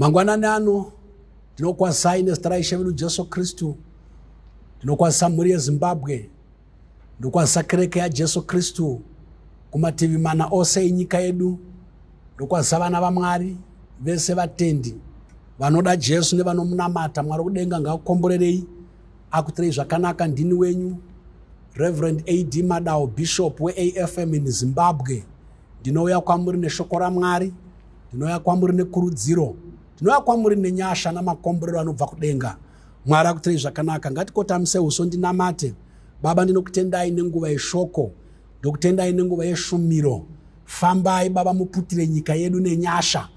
Mangwanani ano tinokwazisa nezita Ishe wedu Jesu Kristu, tinokwazisa mhuri yeZimbabwe, ndokwazisa kereke yaJesu Kristu kumativi mana ose enyika yedu, ndokwazisa vana vaMwari vese vatendi vanoda Jesu nevanomunamata. Mwari kudenga ngaakukomborerei, akuitirei zvakanaka. Ndini wenyu Reverend A.D. Madao, Bishop we-AFM in Zimbabwe. Ndinouya kwamuri neshoko raMwari, ndinouya kwamuri nekurudziro, ndinouya kwamuri nenyasha namakomborero anobva kudenga. Mwari akuitirei zvakanaka. Ngatikotamise uso ndinamate. Baba, ndinokutendai nenguva yeshoko, ndokutendai nenguva yeshumiro. Fambai Baba, muputire nyika yedu nenyasha,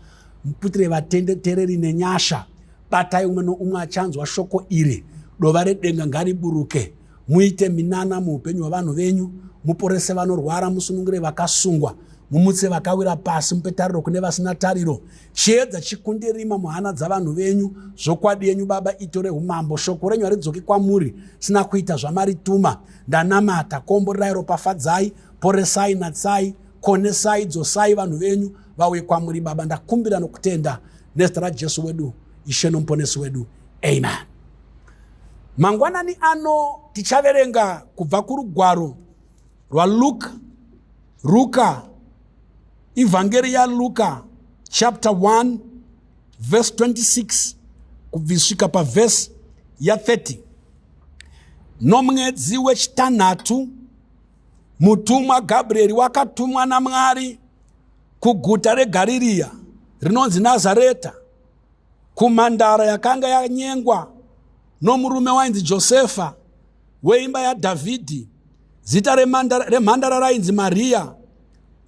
muputire vatendereri nenyasha. Batai umwe noumwe achanzwa shoko iri, dova redenga ngariburuke. Muite minana muupenyu hwavanhu venyu, muporese vanorwara, musunungire vakasungwa, mumutse vakawira pasi, mupe tariro kune vasina tariro. Chiedza chikunde rima muhana dzavanhu venyu. Zvokwadi yenyu Baba itore umambo. Shoko renyu haridzoki kwamuri sina kuita zvamarituma. Ndanamata, komborerai, ropafadzai, poresai, natsai, konesai, dzosai vanhu venyu vauye kwamuri Baba. Ndakumbira nokutenda nezita raJesu wedu Ishe nomuponesi wedu. Amen. Mangwanani ano tichaverenga kubva kurugwaro rwaLuka, Evangeli yaLuka chapter 1 verse 26 kubvisvika paverse ya 30. Nomwedzi wechitanhatu mutumwa Gabrieri wakatumwa naMwari kuguta reGarirea rinonzi Nazareta, kumhandara yakanga yanyengwa nomurume wainzi Josefa weimba yaDhavhidhi, zita remhandara rainzi Maria.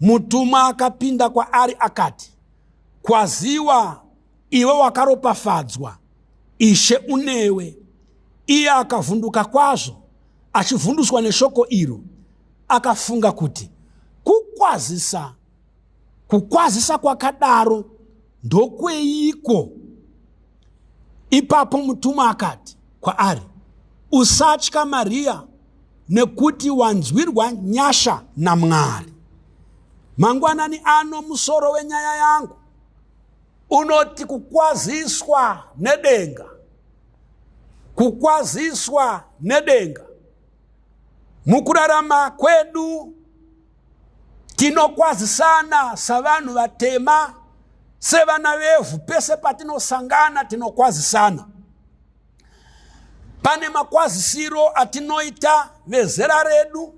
Mutumwa akapinda kwaari akati, kwaziwa iwe wakaropafadzwa, Ishe unewe. Iye akavhunduka kwazvo achivhunduswa neshoko iro, akafunga kuti kukwazisa kwakadaro ndokweiko? Ipapo mutumwa akati kwaari, usatya Maria, nekuti wanzwirwa nyasha naMwari. Mangwanani ano musoro wenyaya yangu unoti kukwaziswa nedenga. Kukwaziswa nedenga. Mukurarama kwedu tinokwazisana savanhu vatema, sevana vevu. Pese patinosangana tinokwazisana. Pane makwazisiro atinoita vezera redu,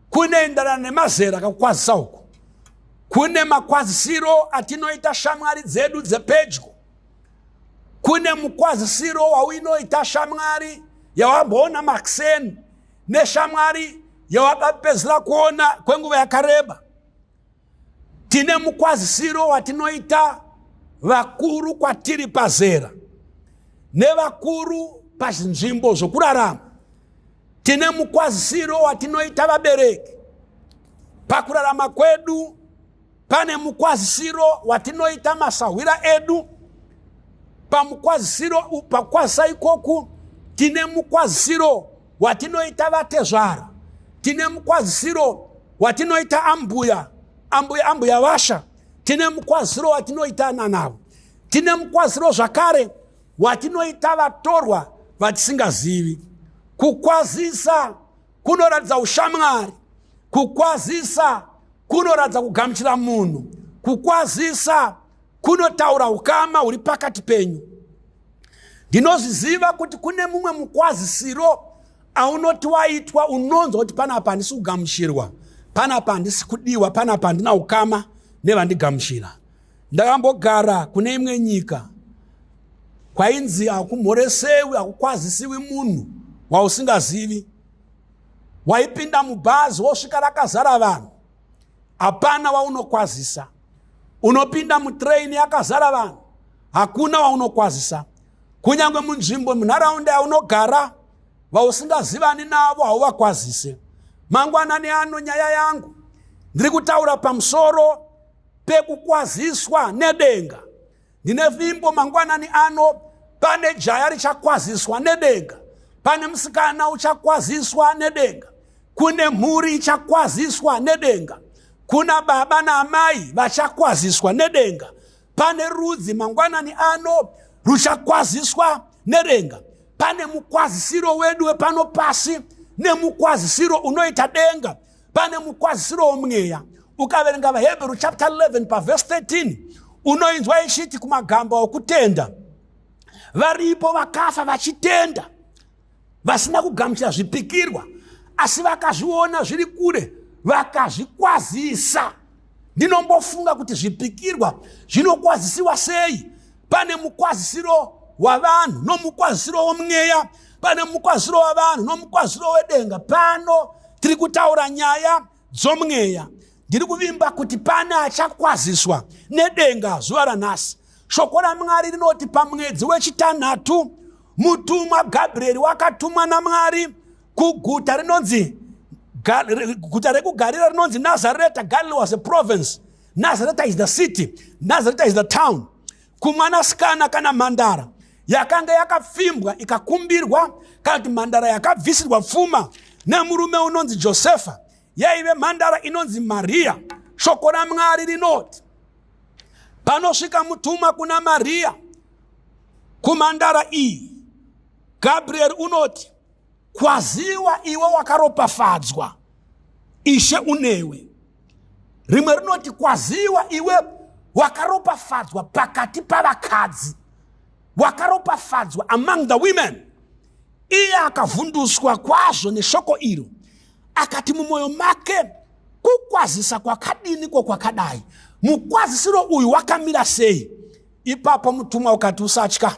kunoenderana nemazera akakwazisa uko. Kune makwazisiro atinoita shamwari dzedu dzepedyo. Kune mukwazisiro waunoita shamwari yawamboona Maxen, neshamwari yawakapedzera kuona kwenguva yakareba. Tine mukwazisiro watinoita vakuru kwatiri pazera nevakuru pazvinzvimbo zvokurarama. Tine mukwazisiro watinoita vabereki. Pakurarama kwedu pane mukwazisiro watinoita masahwira edu. Pakwazisa ikoku tine mukwazisiro watinoita vatezvara. Tine mukwazisiro watinoita ambuya vasha. Tine mukwazisiro watinoita nanavo. Tine mukwazisiro zvakare watinoita vatorwa vatisingazivi. Kukwazisa kunoratidza ushamwari. Kukwazisa kunoratidza kugamuchira munhu. Kukwazisa kunotaura ukama huri pakati penyu. Ndinozviziva kuti kune mumwe mukwazisiro aunoti waitwa unonzwa kuti panapa handisi kugamuchirwa, panapa handisi kudiwa, panapa handina ukama nevandigamuchira. Ndakambogara kune imwe nyika kwainzi hakumhoresewi, hakukwazisiwi munhu wausingazivi. Waipinda mubhazi wosvika rakazara vanhu, hapana waunokwazisa. Unopinda mutraini yakazara vanhu, hakuna waunokwazisa. Kunyange munzvimbo munharaunda yaunogara, vausingazivani navo hauvakwazise. Mangwanani ano nyaya yangu ndiri kutaura pamusoro pekukwaziswa nedenga. Ndine vimbo mangwanani ano, pane jaya richakwaziswa nedenga, pane musikana uchakwaziswa nedenga, kune mhuri ichakwaziswa nedenga, kuna baba naamai vachakwaziswa nedenga, pane rudzi mangwanani ano ruchakwaziswa nedenga. Pane mukwazisiro wedu wepano pasi nemukwazisiro unoita denga. Pane mukwazisiro womweya. Ukaverenga vaHebrew chapter 11 verse 13 unoinzwa ichiti kumagamba okutenda varipo vakafa vachitenda vasina kugamuchira zvipikirwa asi vakazviona zviri kure vakazvikwazisa. Ndinombofunga kuti zvipikirwa zvinokwazisiwa sei. Pane mukwazisiro wavanhu nomukwazisiro womweya. Pane mukwazisiro wavanhu nomukwazisiro wedenga. Pano tiri kutaura nyaya dzomweya. Ndiri kuvimba kuti pane achakwaziswa nedenga zuva ranhasi. Shoko raMwari rinoti pamwedzi wechitanhatu mutumwa Gabrieri wakatumwa naMwari kuguta rinonzi guta rekugarira rinonzi Nazareta. Galilee was a province. Nazareta is the city. Nazareta is the town. Kumwanasikana kana mhandara yakanga yakapfimbwa ikakumbirwa kana kuti mhandara yakabvisirwa pfuma nemurume unonzi Josefa yaive mhandara inonzi Maria. Shoko raMwari rinoti panosvika mutumwa kuna Maria kumhandara iyi, Gabriel unoti kwaziwa iwe wakaropafadzwa, Ishe unewe. Rimwe rinoti kwaziwa iwe wakaropafadzwa pakati pavakadzi, wakaropafadzwa among the women. Iye akavhunduswa kwazvo neshoko iro, akati mumwoyo make kukwazisa kwakadini kwakadai, mukwazisiro uyu wakamira sei? Ipapo mutumwa ukati usatya,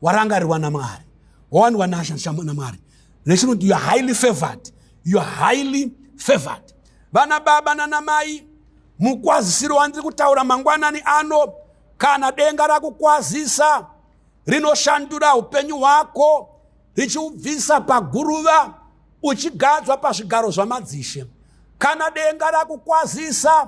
warangarirwa naMwari, wawanwa nashandisha naMwari. Nechinoti you are highly favored. You are highly favored. Vana baba nana mai, mukwazisiro wandiri kutaura mangwanani ano, kana denga rakukwazisa rinoshandura upenyu hwako richiubvisa paguruva uchigadzwa pazvigaro zvamadzishe. Kana denga rakukwazisa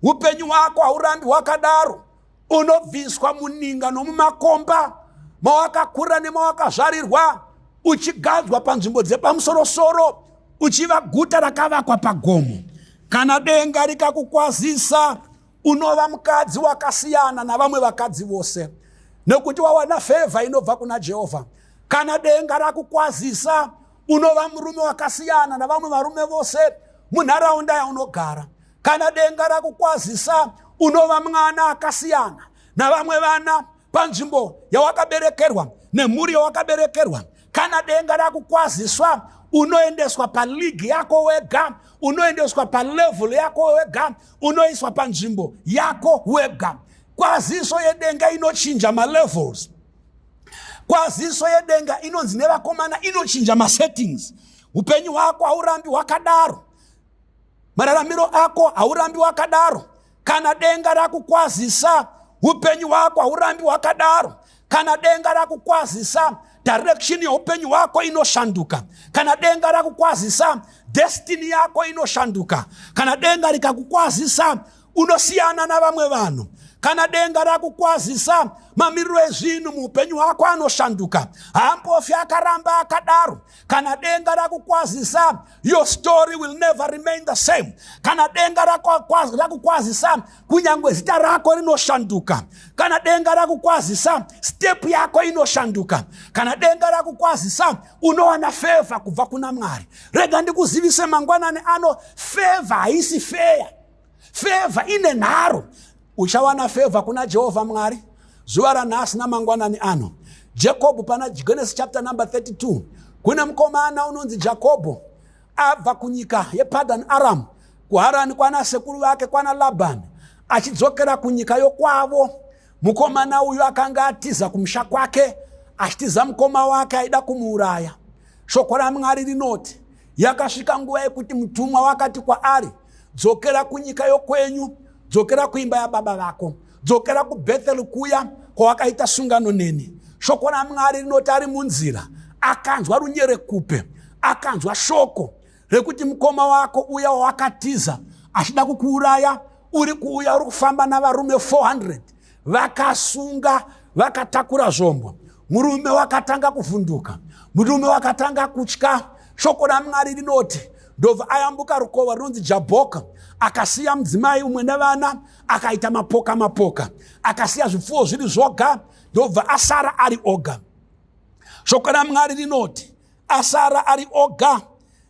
upenyu hwako haurambi hwakadaro, unobviswa muninga nomumakomba mawakakura nemawakazvarirwa uchigadzwa panzvimbo dzepamusorosoro uchiva guta rakavakwa pagomo. Kana denga rikakukwazisa unova mukadzi wakasiyana navamwe vakadzi vose nekuti wawana favor inobva kuna Jehovha. Kana denga rakukwazisa unova murume wakasiyana navamwe varume vose munharaunda yaunogara. Kana denga rakukwazisa unova mwana akasiyana navamwe vana panzvimbo yawakaberekerwa nemhuri yawakaberekerwa. Kana denga rakukwaziswa unoendeswa paligi yako wega, unoendeswa palevel yako wega, unoiswa panzvimbo yako wega. Kwaziso yedenga inochinja malevels. Kwaziso yedenga inonzi nevakomana inochinja masettings. Upenyu hwako haurambi hwakadaro, mararamiro ako haurambi hwakadaro. Kana denga rakukwazisa upenyu hwako haurambi hwakadaro. Kana denga rakukwazisa direction yeupenyu hwako inoshanduka. Kana denga rakukwazisa destiny yako inoshanduka. Kana denga rikakukwazisa unosiyana na vamwe vanhu. Kana denga rakukwazisa mamiriro ezvinhu muupenyu hwako anoshanduka. Hambofi akaramba akadaro. Kana denga rakukwazisa your story will never remain the same. Kana denga rakukwazisa kunyangwe zita rako rinoshanduka. Kana denga rakukwazisa step yako inoshanduka. Kana denga rakukwazisa unowana favor kubva kuna Mwari. Rega ndikuzivise mangwanani ano, favor haisi fair. Favor ine nharo. Uchawana favor kuna Jehovha Mwari zuva ranhasi namangwanani ano. Jacob pana Genesis chapter number 32 kuna mukomana unonzi Jacob abva kunyika yePadan Aram kuHarani kwana sekuru vake kwana Labani achidzokera kunyika yokwavo. Mukomana uyu akanga atiza kumusha kwake achitiza mukoma wake aida kumuuraya. Shoko raMwari rinoti yakasvika nguva yekuti mutumwa wakati kwaari, dzokera kunyika yokwenyu, dzokera kuimba yababa vako, dzokera kuBethel kuya kwawakaita sungano neni. Shoko raMwari rinoti ari munzira akanzwa runyerekupe, akanzwa shoko rekuti mukoma wako uya wawakatiza achida kukuuraya uri kuuya uri kufamba navarume 400 vakasunga vakatakura zvombo. Murume wakatanga kuvhunduka, murume wakatanga kutya. Shoko raMwari rinoti ndobva ayambuka rukova runonzi Jaboka akasiya mudzimai umwe nevana, akaita mapoka, akasiya zvipfuwo zviri zvoga, ndobva asara ari oga. Shoko raMwari rinoti asara ari oga.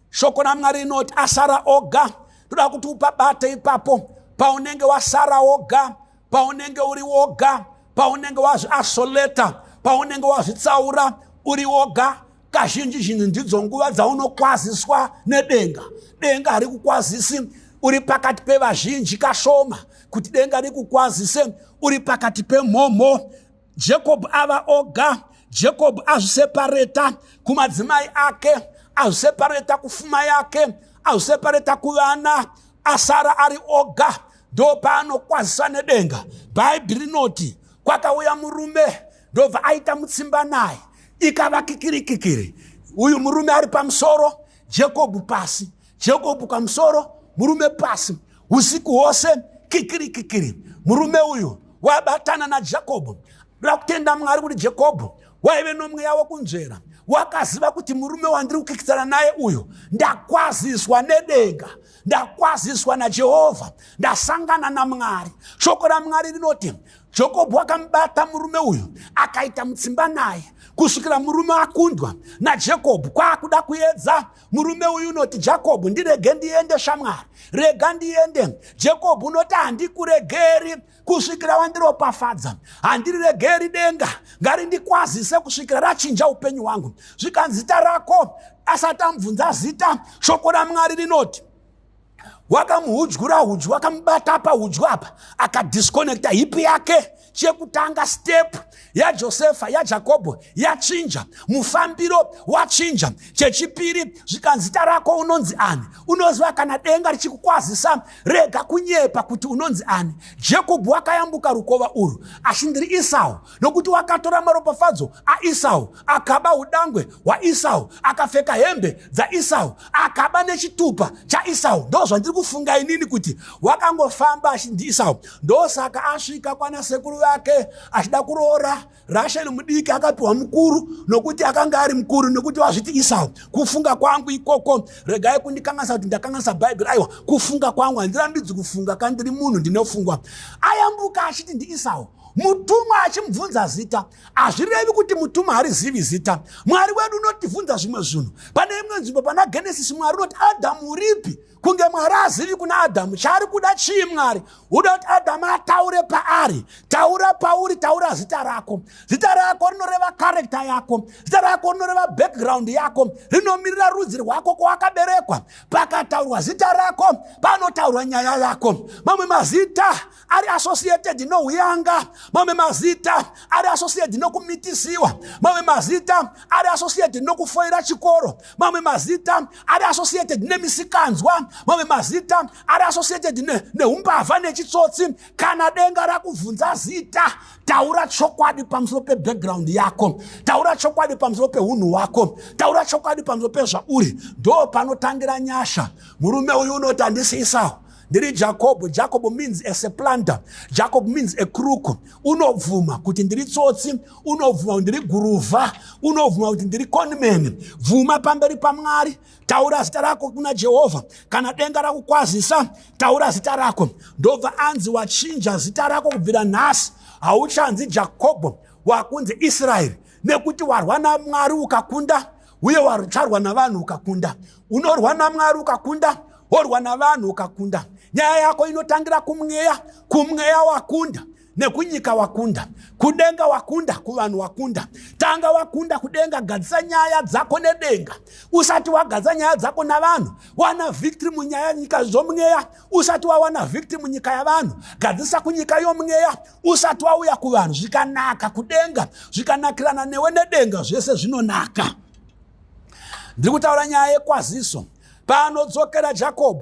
Shoko raMwari rinoti asara oga. Toda kuti upabate ipapo paunenge wasara oga, paunenge uri oga, paunenge wazviasoleta, paunenge wazvitsaura uri oga. Kazhinji zhinji ndidzo nguva dzaunokwaziswa nedenga. Denga harikukwazisi uri pakati pevazhinji kashoma, kuti denga rikukwazise uri pakati pemhomho. Jacob ava oga. Jacob azvisepareta kumadzimai ake, azvisepareta kufuma yake, azvisepareta kuvana, asara ari oga. Ndo paanokwazisa nedenga. Bhaibheri rinoti kwakauya murume, ndobva aita mutsimba naye, ikava kikirikikiri. Uyu murume ari pamusoro, Jacob pasi. Jacob pamusoro, murume pasi. Usiku hwose kikirikikiri. Murume uyu wabatana na Jacob. Ndakutenda Mwari kuti Jacob waive nomweya wokunzvera. Wakaziva kuti murume wandiri kukikisana naye uyu ndakwaziswa nedenga, ndakwaziswa naJehovha, ndasangana naMwari. Shoko raMwari rinoti Jacob wakamubata murume uyu, akaita mutsimba naye kusvikira murume akundwa naJacob. Kwakuda kuedza murume uyu unoti Jacob, ndirege ndiende shamwari, rega ndiende. Jacob unoti handikuregeri kusvikira wandiropafadza, handiriregeri denga, ngari ndikwazise kusvikira rachinja upenyu hwangu. Zvikanzi zita rako asati amubvunza zita, shoko raMwari rinoti wakamuhudyura hudyu, wakamubata pahudyu apa, akadisconnecta hipi yake. Chekutanga step yaJosefa yaJakobo yachinja, mufambiro wachinja. Chechipiri zvikanzi zita rako unonzi ani. Unoziva kana denga richikukwazisa, rega kunyepa kuti unonzi ani. Jacob wakayambuka rukova urwu, asi ndiri Esau, nokuti wakatora maropafadzo aEsau, akaba udangwe hwaEsau, akapfeka hembe dzaEsau, akaba nechitupa chaEsau. Ndo zvandiri kufunga inini kuti wakangofamba asi ndiEsau. Ndosaka asvika kwana sekuru vake achida kuroora Rasheli mudiki, akapiwa mukuru nokuti akanga ari mukuru, nokuti wazviti Esau. Kufunga kwangu ikoko, regai kundikanganisa kuti ndakanganisa Bhaibheri. Aiwa, kufunga kwangu handirambidzi kufunga, kandi ndiri munhu ndinofungwa. Ayambuka achiti ndiEsau. Mutumwa achimubvunza zita, hazvirevi kuti mutumwa harizivi zita. Mwari wedu unotibvunza zvimwe zvinhu. Pane imwe nzvimbo pana Genesis Mwari unoti Adhamu uripi? Kunge Mwari azivi kuna Adhamu chaari kuda chii Mwari? Uda kuti Adhamu ataure paari. Taura pauri, taura zita rako. Zita rako rinoreva karekta yako. Zita rako rinoreva background yako. Rinomirira rudzi rwako kwawakaberekwa. Pakataurwa zita rako, panotaurwa nyaya yako. Mamwe mazita ari associated nouyanga. Mamwe mazita ari associated nokumitisiwa. Mamwe mazita ari associated nokufoira chikoro. Mamwe mazita ari associated nemisikanzwa. Mamwe mazita ari associated neumbavha nechitsotsi. Kana denga rakubvunza zita, taura chokwadi pamusoro pe-background yako. Taura chokwadi pamusoro peunhu hwako. Taura chokwadi pamusoro pezvauri. Ndo panotangira nyasha. Murume uyu unoti handisi Esau, ndiri Jacob. Jacob means a supplanter. Jacob means a crook. Unovhuma kuti ndiri tsotsi, unovhuma kuti ndiri guruva, unovhuma kuti ndiri conman. Vhuma pamberi paMwari, taura zita rako kuna Jehovha. Kana denga rakukwazisa, taura zita rako. Ndobva anzi wachinja zita rako kubvira nhasi, hauchanzi Jacob, wakunzi Israeri, nekuti warwa naMwari ukakunda, uye wacharwa navanhu ukakunda. Unorwa naMwari ukakunda, worwa navanhu ukakunda. Nyaya yako inotangira kumweya, kumweya wakunda, nekunyika wakunda, kudenga wakunda, kuvanhu wakunda. Tanga wakunda kudenga, gadzisa nyaya dzako nedenga. Usati wagadza nyaya dzako navanhu, wana victory munyaya nyika zomweya. Usati wawana victory munyika yavanhu, gadzisa kunyika yomweya. Usati wauya kuvanhu, zvikanaka kudenga, zvikanakirana newe nedenga, zvese zvinonaka. Ndiri kutaura nyaya yekwaziso. Paanodzokera Jacob,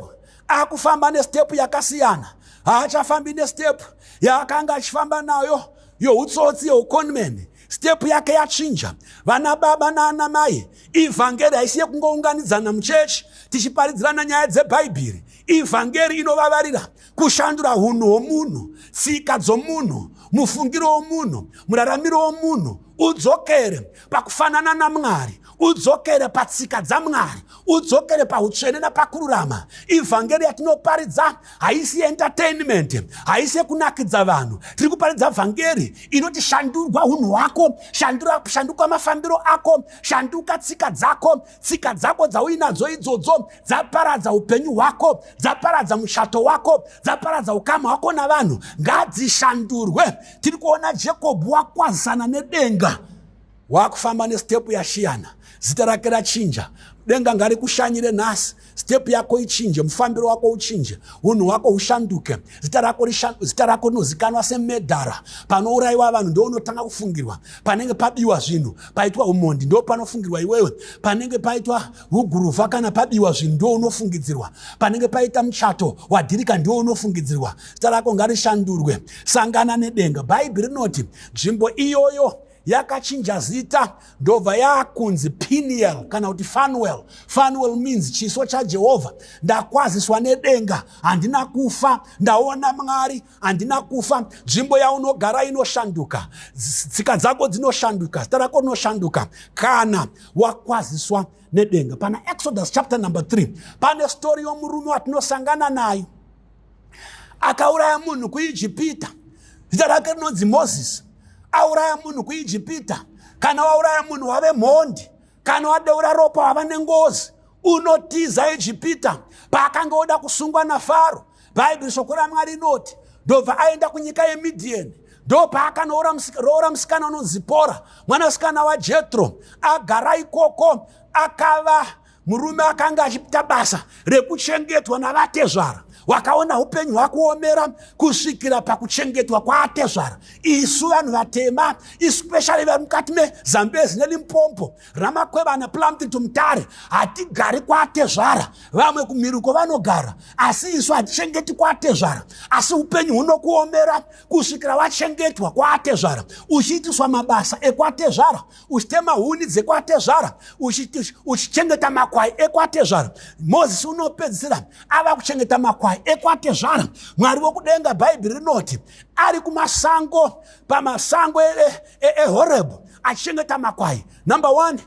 akufamba nestepu yakasiyana. Haachafambi nestepu yaakanga achifamba nayo youtsotsi, youconman. Stepu yake yachinja. Vana baba naana mai, ivhangeri haisiye kungounganidzana muchechi tichiparidzirana nyaya dzeBhaibheri. Ivhangeri inovavarira kushandura hunhu hwomunhu, tsika dzomunhu, mufungiro womunhu, muraramiro womunhu. Udzokere pakufanana naMwari, udzokere patsika dzaMwari, udzokere pautsvene napakururama. Ivhangeri yatinoparidza haisi entertainment, haisi kunakidza vanhu. Tiri kuparidza vhangeri inoti shandurwa unhu hwako, shanduka mafambiro ako, shanduka tsika dzako dzauinadzo idzodzo dzaparadza upenyu hwako, dzaparadza mushato wako, dzaparadza ukama hwako navanhu, ngadzishandurwe. Tiri kuona Jacob wakwazisana nedenga, wakufamba nestepu yashiyana, zita rake rachinja. Denga ngarikushanyire nhasi, step yako ichinje, mufambiro wako uchinje, unhu hwako hushanduke, zita rako rinozikanwa semedhara. Panourayiwa vanhu ndo unotanga kufungirwa, panenge pabiwa zvinhu, paitwa umondi ndo panofungirwa iwewe, panenge paitwa huguruvha kana pabiwa zvinhu ndo unofungidzirwa, panenge paita muchato wadhirika ndo unofungidzirwa. Zita rako ngarishandurwe, sangana nedenga. Bhaibheri rinoti nzvimbo iyoyo yakachinja zita ndobva yakunzi Peniel kana kuti Fanuel. Fanuel means chiso chaJehovha. Ndakwaziswa nedenga, handina kufa, ndaona Mwari, handina kufa. Nzvimbo yaunogara inoshanduka, tsika dzako dzinoshanduka, zita rako rinoshanduka kana wakwaziswa nedenga. Pana Exodus chapter number 3 pane story yomurume watinosangana naye, akauraya munhu kuIjipita, zita rake rinonzi Moses. Auraya munhu kuIjipita, kana wauraya munhu wave mhondi, kana wadeura ropa wava nengozi, unotiza Ijipita. Paakanga oda kusungwa naFaro, Bhaibheri shoko raMwari rinoti ndobva aenda kunyika yeMidhiani. Ndo paakanoora musikana unonzi Zipora, mwanasikana waJethro, agara ikoko, akava murume akanga achipita basa rekuchengetwa navatezvara. Wakaona upenyu hwakuomera kusvikira pakuchengetwa kwaatezvara. Isu vanhu vatema, especially vari mukati meZambezi neLimpopo, Ramakweva naPlumtree Mutare, hatigari kwaatezvara. Vamwe kuMhiriko vanogara, asi isu hatichengeti kwaatezvara. Asi upenyu hunokuomera kusvikira wachengetwa kwaatezvara, uchiitiswa mabasa ekwaatezvara, uchitema huni dzekwaatezvara, uchichengeta makwai ekwaatezvara. Mozisi unopedzisira ava kuchengeta makwai ekwatezvara. Mwari wokudenga, Bhaibheri rinoti ari kumasango, pamasango eHorebhu achichengeta makwai. Number 1,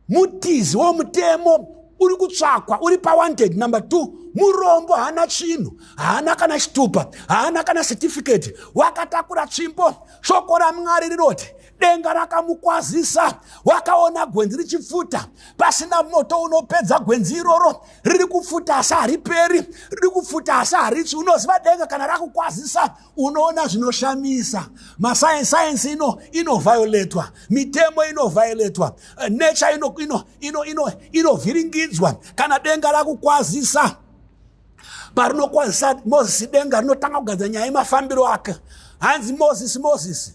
mutizi womutemo uri kutsvakwa, uri pawanted. Number 2, murombo haana chinhu, haana kana chitupa, haana kana certificate, wakatakura tsvimbo. Shoko raMwari rinoti denga rakamukwazisa, wakaona gwenzi richipfuta, pasina moto unopedza gwenzi iroro, riri kupfuta asi hariperi, riri kupfuta asi haritsi. Unoziva denga kana rakukwazisa, unoona zvinoshamisa. Masayensi inovhioletwa, mitemo inovhioletwa, nature inovhiringidzwa kana denga rakukwazisa. Parinokwazisa Mozisi denga rinotanga kugadza nyaya yemafambiro ake. Hanzi Mozisi,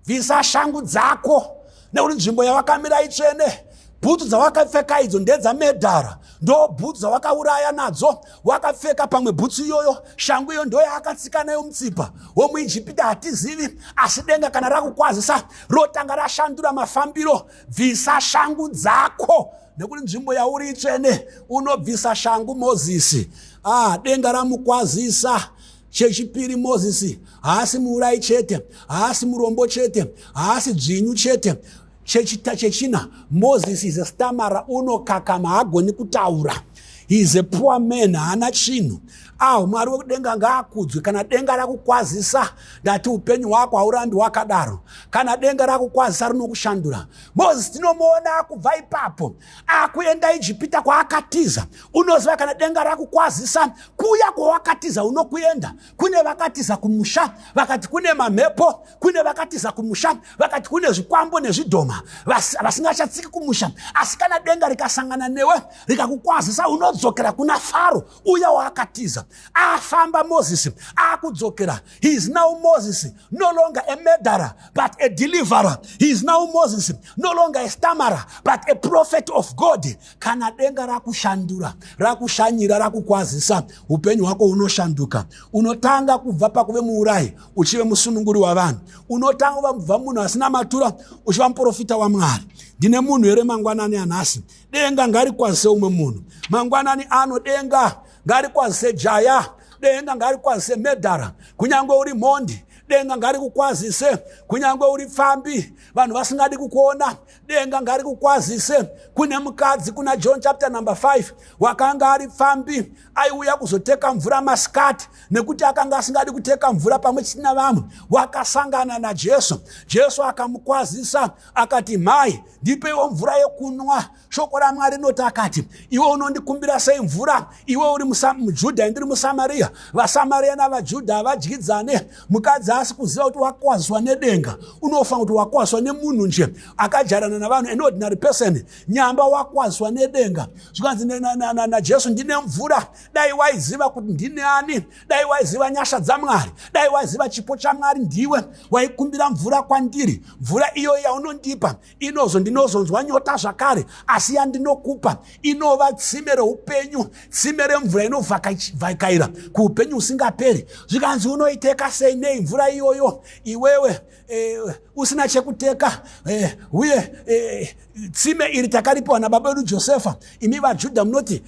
visa shangu dzako, nekuti nzvimbo yavakamira itsvene. Bhutsu dzawakapfeka idzo ndedzamedhara, ndo bhutsu dzawakauraya nadzo. Wakapfeka pamwe bhutsu iyoyo, shangu iyo ndo yaakatsika nayo mutsipa womuIjipita, hatizivi. Asi denga kana rakukwazisa, rotanga rashandura mafambiro. Bvisa shangu dzako, nekuti nzvimbo yauri itsvene, unobvisa shangu Mozisi. Denga ramukwazisa. Chechipiri, Mozisi haasi muurayi chete, haasi murombo chete, haasi dzvinyu chete. Chechina, Mozisi is a stammerer, unokakama, haagoni kutaura. He is a poor man, haana chinhu. Mwari wokudenga ngaakudzwe. Kana denga rakukwazisa, ndati upenyu hwako haurambi wakadaro. Kana denga rakukwazisa rinokushandura. Mozisi tinomuona akubva ipapo, akuenda Ijipita kwaakatiza. Unoziva kana denga rakukwazisa, kuya kwawakatiza unokuenda. Kune vakatiza kumusha, vakati kune mamhepo, kune vakatiza kumusha, vakati kune zvikwambo nezvidhoma, vasingachatsiki kumusha. Asi kana denga rikasangana newe, rikakukwazisa, unodzokera kuna Faro, uya waakatiza. Afamba Mozisi, akudzokera. He is now Moses, no longer a murderer, but a deliverer. He is now Moses, no longer a stammerer, but a prophet of God. Kana denga rakushandura, rakushanyira, rakukwazisa, upenyu hwako unoshanduka. Unotanga kubva pakuve muurayi uchive musununguri wavanhu. Unotanga kubva munhu asina matura uchiva muprofita waMwari. Ndine munhu here mangwanani anhasi, denga ngarikwazise umwe munhu. Mangwanani ano denga ngarikwazise jaya, denga ngarikwazise medhara. Kunyange uri mhondi, denga ngarikukwazise kunyangwe uri pfambi vanhu vasingadi kukuona, denga ngarikukwazise. Kune mukadzi kuna John chapter number 5 wakanga ari pfambi aiuya kuzoteka mvura masikati nekuti akanga asingadi kuteka mvura pamwe chete navamwe. Wakasangana naJesu, Jesu akamukwazisa akati, mhai ndipeiwo mvura yekunwa. Shoko raMwari rinoti akati, iwe unondikumbira sei mvura? Iwe uri muJudha, ndiri muSamaria. VaSamaria navaJudha havadyidzane. Mukadzi asi kuziva kuti wakwaziswa nedenga. Unofanira kuti wakwaziswa nemunhu nje akajarana navanhu, an ordinary person. Nyamba wakwaziswa nedenga. Zvikanzi naJesu, ndine mvura. Dai waiziva kuti ndine ani, dai waiziva nyasha dzaMwari, dai waiziva chipo chaMwari, ndiwe waikumbira mvura kwandiri. Mvura iyo yaunondipa ndinozonzwa nyota zvakare, asi yandinokupa inova tsime reupenyu, tsime remvura inovhakaira kuupenyu usingaperi. Zvikanzi unoiteka sei nei mvura iyoyo iwewe usina chekuteka? Uye tsime iri takaripiwa nababa vedu Josefa. Imi vaJudha munoti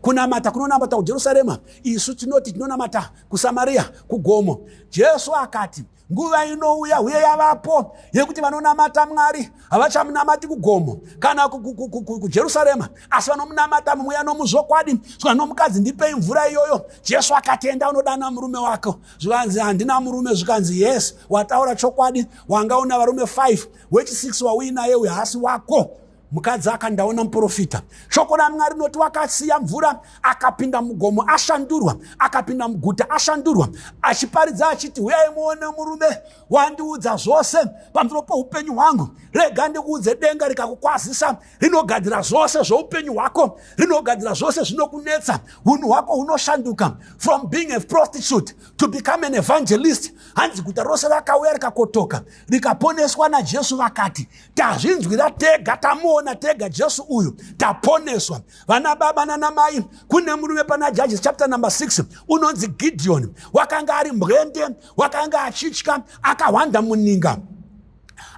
kunamata kunonamata kuJerusarema, isu tinoti tinonamata kuSamaria, kugomo. Jesu akati, nguva inouya uye yavapo yekuti vanonamata Mwari havachamunamati kugomo kana kuJerusarema, asi vanomunamata mumweya nomuzvokwadi. Zvino mukadzi, ndipei mvura iyoyo. Jesu akati, enda unodana murume wako. Zvikanzi, handina murume. Zvikanzi, yes, wataura chokwadi. Wanga una varume 5, wechi6 wauinaye uyu hasi wako. Mukadzi akandaona muprofita. Shoko raMwari rinoti wakasiya mvura akapinda mugomo ashandurwa, akapinda muguta ashandurwa, achiparidza achiti, uyai muone murume wandiudza zvose pamusoro poupenyu hwangu. Rega ndikuudze denga rikakukwazisa, rinogadzira zvose zvoupenyu hwako, rinogadzira zvose zvinokunetsa. Unhu hwako hunoshanduka from being a prostitute to become an evangelist. Hanzi guta rose rakauya rikakotoka rikaponeswa naJesu. Vakati, tazvinzwira tega, tamuona tega Jesu uyu, taponeswa. Vana baba nana mai, kune murume pana Judges chapter number 6 unonzi Gideon. Wakanga ari mhende, wakanga achitya, akahwanda muninga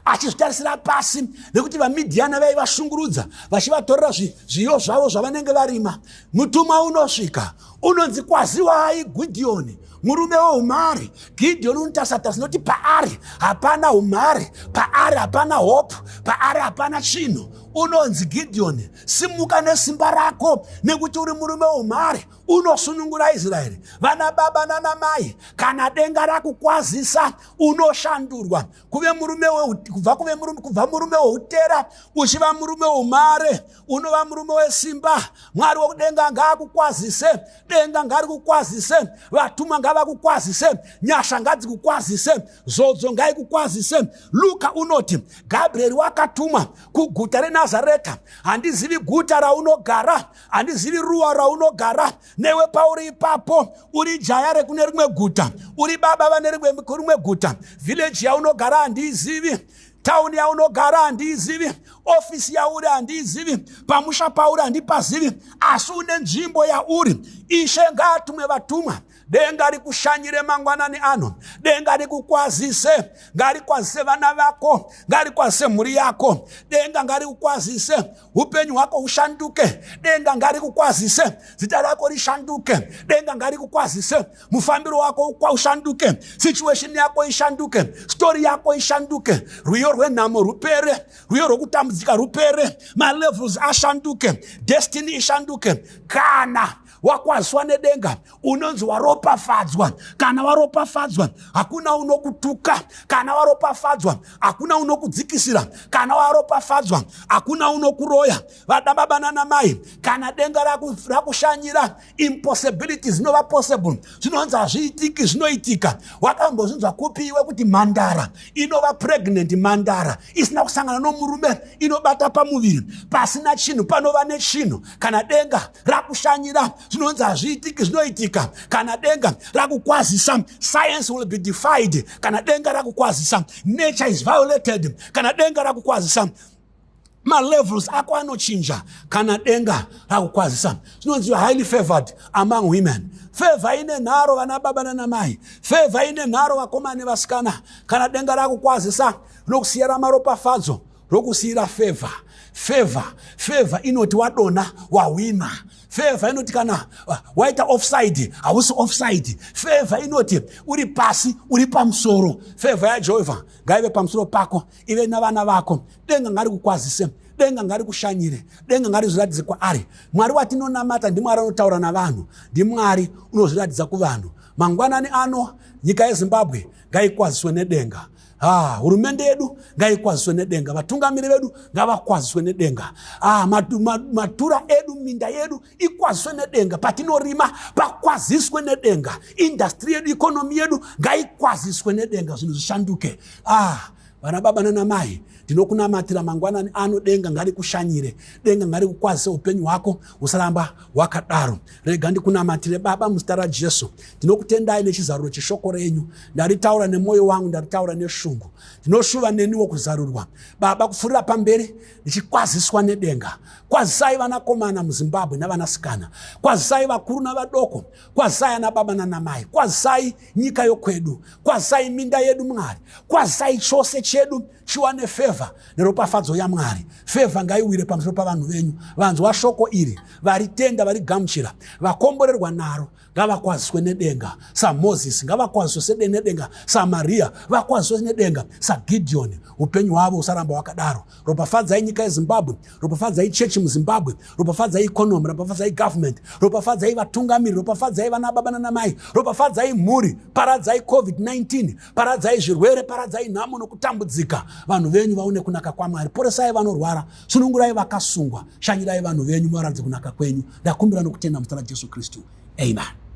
achizvitarisira pasi nekuti vaMidhiani vaivashungurudza vachivatorera zviyo zvavo zvavanenge varima. Mutumwa unosvika unonzi kwaziwai Gidheoni, murume weumhare. Gidheoni unotarisa zinoti paari hapana umhare, paari hapana hope, paari hapana chinhu. Unonzi Gidheoni, simuka nesimba rako nekuti uri murume weumhare, unosunungura Israeri. Vana baba nana mai, kana denga rakukwazisa unoshandurwa kubva murume weutera uchiva murume weumhare, unova murume wesimba. Mwari wokudenga ngaakukwazise, denga ngarikukwazise, vatumwa ngavakukwazise, nyasha ngadzikukwazise, zodzo ngaikukwazise. Luka unoti Gabrieri wakatumwa kuguta reNazareta. Handizivi guta raunogara, handizivi ruwa raunogara. Newe pauri ipapo uri jaya rekune rimwe guta, uri baba vane rimwe guta. Village yaunogara handizivi, town yaunogara handizivi, ofisi yauri handizivi, pamusha pauri handipazivi, asi une nzvimbo yauri. Ishe ngaatumwe vatumwa. Denga rikushanyire mangwanani ano, denga rikukwazise, ngarikwazise vana vako, ngarikwazise mhuri yako, denga ngarikukwazise upenyu hwako ushanduke, denga ngarikukwazise zita rako rishanduke, denga ngarikukwazise mufambiro wako ushanduke, situation yako ishanduke, story yako ishanduke, rwiyo rwenhamo rupere, rwiyo rwokutambudzika rupere, malevels ashanduke, destiny ishanduke. Kana wakwaziswa nedenga unonzi waropafadzwa. Kana waropafadzwa hakuna unokutuka, kana waropafadzwa hakuna unokudzikisira, kana waropafadzwa hakuna unokuroya. Vana baba nana mai, kana denga rakushanyira, impossibilities zvinova possible, zvinonzi hazviitiki zvinoitika. Wakambozvinzwa kupi iwe kuti mhandara inova pregnant? Mhandara isina kusangana nomurume inobata pamuviri pasina chinhu, panova nechinhu. Kana denga rakushanyira, zvinonzi hazviitiki zvinoitika. Kana denga rakukwazisa, science will be defied. Kana denga rakukwazisa, nature is violated. Kana denga rakukwazisa, malevels ako anochinja. Kana denga rakukwazisa, zvinonzi highly favored among women. Favor ine nharo vana baba nana mai, favor ine nharo vakomana nevasikana. Kana denga rakukwazisa, rokusiyira maropafadzo, rokusiyira favor. Favor inoti wadona wawina. Favor inoti kana waita offside hausi offside. Favor inoti uri pasi uri pamusoro. Favor yaJehovha ngaive pamusoro pako, ive navana vako. Denga ngari kukwazise, denga ngari kushanyire, denga ngari zviratidze kwaari. Mwari watinonamata ndiMwari anotaura navanhu, ndiMwari unozviratidza kuvanhu. Mangwanani ano nyika yeZimbabwe ngaikwaziswe nedenga. Hurumende yedu ngaikwaziswe nedenga. Vatungamiri vedu ngavakwaziswe nedenga. Matura edu, minda yedu ikwaziswe nedenga. Patinorima pakwaziswe nedenga. Industry yedu, economy yedu ngaikwaziswe nedenga. Zvinhu zvishanduke. Vana baba nana mai, ndinokunamatira mangwanani ano denga ngari kushanyire, denga ngari kukwazise upenyu hwako usaramba wakadaro. Rega ndikunamatire Baba muzita raJesu. Ndinokutendai nechizaruro cheshoko renyu. Ndaritaura nemwoyo wangu, ndaritaura neshungu. Ndinoshuva neniwo kuzarurwa. Baba, kufurira pamberi ndichikwaziswa nedenga. Kwazisai vanakomana muZimbabwe navanasikana. Kwazisai vakuru navadoko. Kwazisai ana baba nana mai. Kwazisai nyika yokwedu. Kwazisai minda yedu Mwari. Kwazisai chose chedu chiwane favor neropafadzo yaMwari. Favor ngaiwire pamusoro pavanhu venyu. Vanzwa shoko iri, varitenda, varigamuchira, vakomborerwa naro, ngavakwaziswe nedenga. SaMoses ngavakwaziswe nedenga. SaMaria vakwaziswe nedenga. SaGideon upenyu hwavo usaramba wakadaro. Ropafadzai nyika yeZimbabwe, ropafadzai chechi muZimbabwe, ropafadzai economy, ropafadzai government, ropafadzai vatungamiri, ropafadzai vana baba nana mai, ropafadzai mhuri, paradzai COVID-19, paradzai zvirwere, paradzai nhamo nokutambudzika. Vanhu venyu vaone kunaka kwaMwari. Poresai vanorwara, sunungurai vakasungwa, shanyirai vanhu venyu muvaradze kunaka kwenyu. Ndakumbira nokutenda muzita raJesu Kristu. Amen.